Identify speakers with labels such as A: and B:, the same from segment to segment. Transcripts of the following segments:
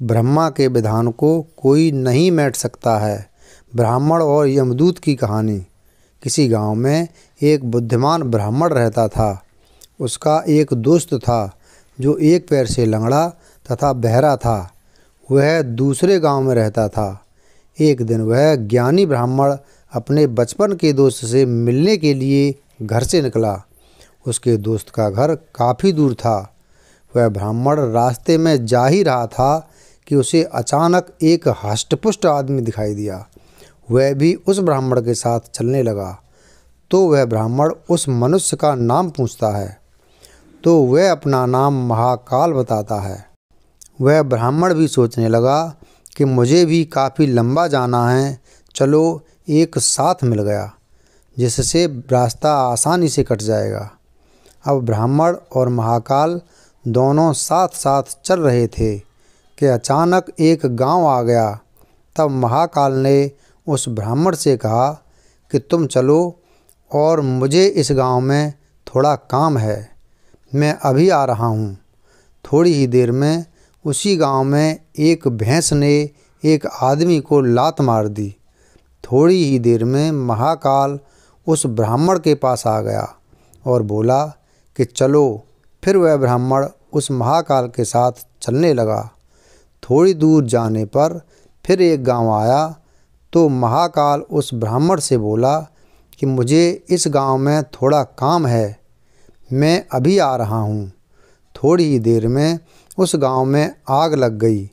A: ब्रह्मा के विधान को कोई नहीं मिटा सकता है। ब्राह्मण और यमदूत की कहानी। किसी गांव में एक बुद्धिमान ब्राह्मण रहता था। उसका एक दोस्त था जो एक पैर से लंगड़ा तथा बहरा था। वह दूसरे गांव में रहता था। एक दिन वह ज्ञानी ब्राह्मण अपने बचपन के दोस्त से मिलने के लिए घर से निकला। उसके दोस्त का घर काफ़ी दूर था। वह ब्राह्मण रास्ते में जा ही रहा था कि उसे अचानक एक हष्टपुष्ट आदमी दिखाई दिया। वह भी उस ब्राह्मण के साथ चलने लगा। तो वह ब्राह्मण उस मनुष्य का नाम पूछता है तो वह अपना नाम महाकाल बताता है। वह ब्राह्मण भी सोचने लगा कि मुझे भी काफ़ी लंबा जाना है, चलो एक साथ मिल गया, जिससे रास्ता आसानी से कट जाएगा। अब ब्राह्मण और महाकाल दोनों साथ साथ चल रहे थे कि अचानक एक गांव आ गया। तब महाकाल ने उस ब्राह्मण से कहा कि तुम चलो और मुझे इस गांव में थोड़ा काम है, मैं अभी आ रहा हूँ। थोड़ी ही देर में उसी गांव में एक भैंस ने एक आदमी को लात मार दी। थोड़ी ही देर में महाकाल उस ब्राह्मण के पास आ गया और बोला कि चलो। फिर वह ब्राह्मण उस महाकाल के साथ चलने लगा। थोड़ी दूर जाने पर फिर एक गांव आया तो महाकाल उस ब्राह्मण से बोला कि मुझे इस गांव में थोड़ा काम है, मैं अभी आ रहा हूँ। थोड़ी ही देर में उस गांव में आग लग गई।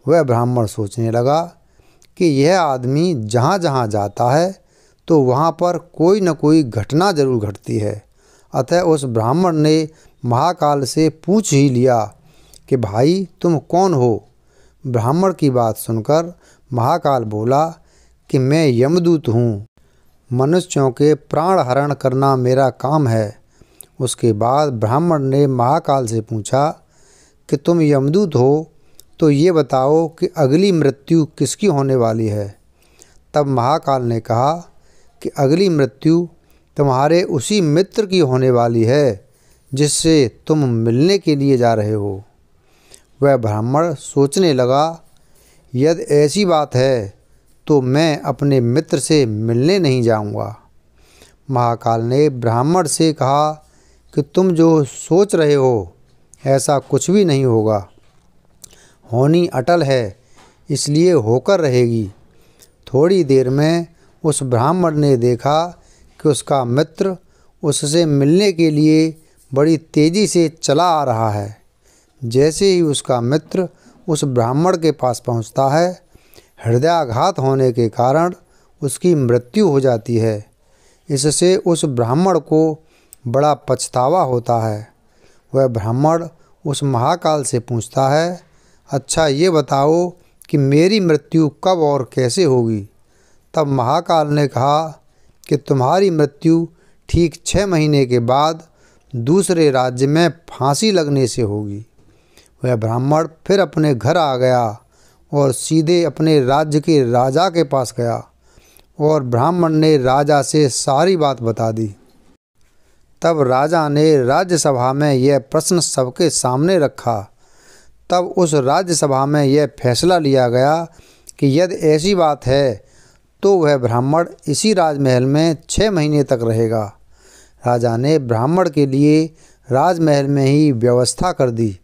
A: वह ब्राह्मण सोचने लगा कि यह आदमी जहाँ जहाँ जाता है तो वहाँ पर कोई न कोई घटना जरूर घटती है। अतः उस ब्राह्मण ने महाकाल से पूछ ही लिया कि भाई तुम कौन हो। ब्राह्मण की बात सुनकर महाकाल बोला कि मैं यमदूत हूँ, मनुष्यों के प्राण हरण करना मेरा काम है। उसके बाद ब्राह्मण ने महाकाल से पूछा कि तुम यमदूत हो तो ये बताओ कि अगली मृत्यु किसकी होने वाली है। तब महाकाल ने कहा कि अगली मृत्यु तुम्हारे उसी मित्र की होने वाली है जिससे तुम मिलने के लिए जा रहे हो। वह ब्राह्मण सोचने लगा, यदि ऐसी बात है तो मैं अपने मित्र से मिलने नहीं जाऊंगा। महाकाल ने ब्राह्मण से कहा कि तुम जो सोच रहे हो ऐसा कुछ भी नहीं होगा। होनी अटल है, इसलिए होकर रहेगी। थोड़ी देर में उस ब्राह्मण ने देखा कि उसका मित्र उससे मिलने के लिए बड़ी तेज़ी से चला आ रहा है। जैसे ही उसका मित्र उस ब्राह्मण के पास पहुंचता है, हृदयाघात होने के कारण उसकी मृत्यु हो जाती है। इससे उस ब्राह्मण को बड़ा पछतावा होता है। वह ब्राह्मण उस महाकाल से पूछता है, अच्छा ये बताओ कि मेरी मृत्यु कब और कैसे होगी। तब महाकाल ने कहा कि तुम्हारी मृत्यु ठीक 6 महीने के बाद दूसरे राज्य में फांसी लगने से होगी। वह ब्राह्मण फिर अपने घर आ गया और सीधे अपने राज्य के राजा के पास गया और ब्राह्मण ने राजा से सारी बात बता दी। तब राजा ने राज्यसभा में यह प्रश्न सबके सामने रखा। तब उस राज्यसभा में यह फैसला लिया गया कि यदि ऐसी बात है तो वह ब्राह्मण इसी राजमहल में 6 महीने तक रहेगा। राजा ने ब्राह्मण के लिए राजमहल में ही व्यवस्था कर दी।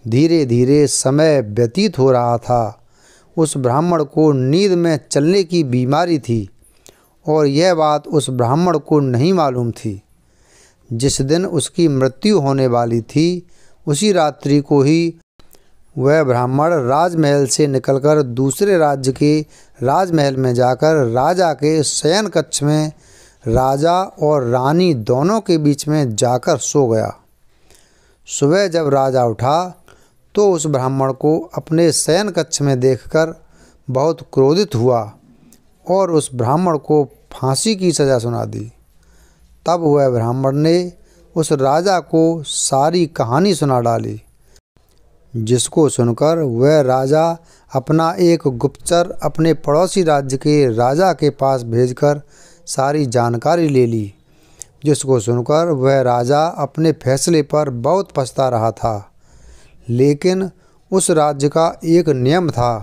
A: धीरे धीरे समय व्यतीत हो रहा था। उस ब्राह्मण को नींद में चलने की बीमारी थी और यह बात उस ब्राह्मण को नहीं मालूम थी। जिस दिन उसकी मृत्यु होने वाली थी उसी रात्रि को ही वह ब्राह्मण राजमहल से निकलकर दूसरे राज्य के राजमहल में जाकर राजा के शयन कक्ष में राजा और रानी दोनों के बीच में जाकर सो गया। सुबह जब राजा उठा तो उस ब्राह्मण को अपने शयन कक्ष में देखकर बहुत क्रोधित हुआ और उस ब्राह्मण को फांसी की सज़ा सुना दी। तब वह ब्राह्मण ने उस राजा को सारी कहानी सुना डाली, जिसको सुनकर वह राजा अपना एक गुप्तचर अपने पड़ोसी राज्य के राजा के पास भेजकर सारी जानकारी ले ली। जिसको सुनकर वह राजा अपने फैसले पर बहुत पछता रहा था। लेकिन उस राज्य का एक नियम था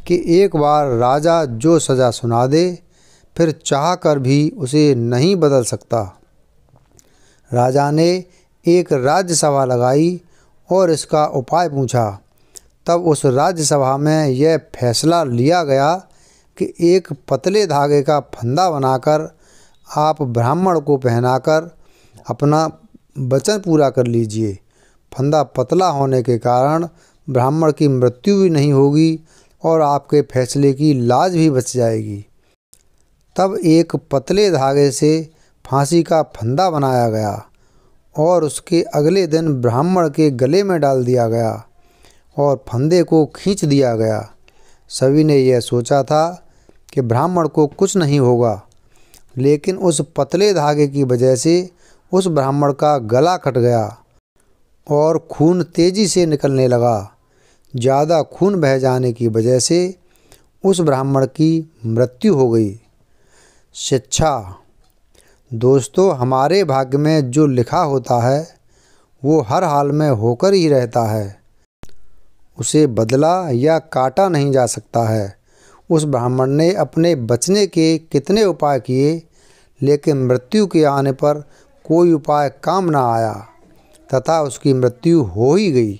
A: कि एक बार राजा जो सज़ा सुना दे फिर चाह कर भी उसे नहीं बदल सकता। राजा ने एक राज्यसभा लगाई और इसका उपाय पूछा। तब उस राज्यसभा में यह फैसला लिया गया कि एक पतले धागे का फंदा बनाकर आप ब्राह्मण को पहनाकर अपना वचन पूरा कर लीजिए। फंदा पतला होने के कारण ब्राह्मण की मृत्यु भी नहीं होगी और आपके फैसले की लाज भी बच जाएगी। तब एक पतले धागे से फांसी का फंदा बनाया गया और उसके अगले दिन ब्राह्मण के गले में डाल दिया गया और फंदे को खींच दिया गया। सभी ने यह सोचा था कि ब्राह्मण को कुछ नहीं होगा, लेकिन उस पतले धागे की वजह से उस ब्राह्मण का गला कट गया और खून तेजी से निकलने लगा। ज़्यादा खून बह जाने की वजह से उस ब्राह्मण की मृत्यु हो गई। शिक्षा। दोस्तों, हमारे भाग्य में जो लिखा होता है वो हर हाल में होकर ही रहता है, उसे बदला या काटा नहीं जा सकता है। उस ब्राह्मण ने अपने बचने के कितने उपाय किए, लेकिन मृत्यु के आने पर कोई उपाय काम ना आया तथा उसकी मृत्यु हो ही गई।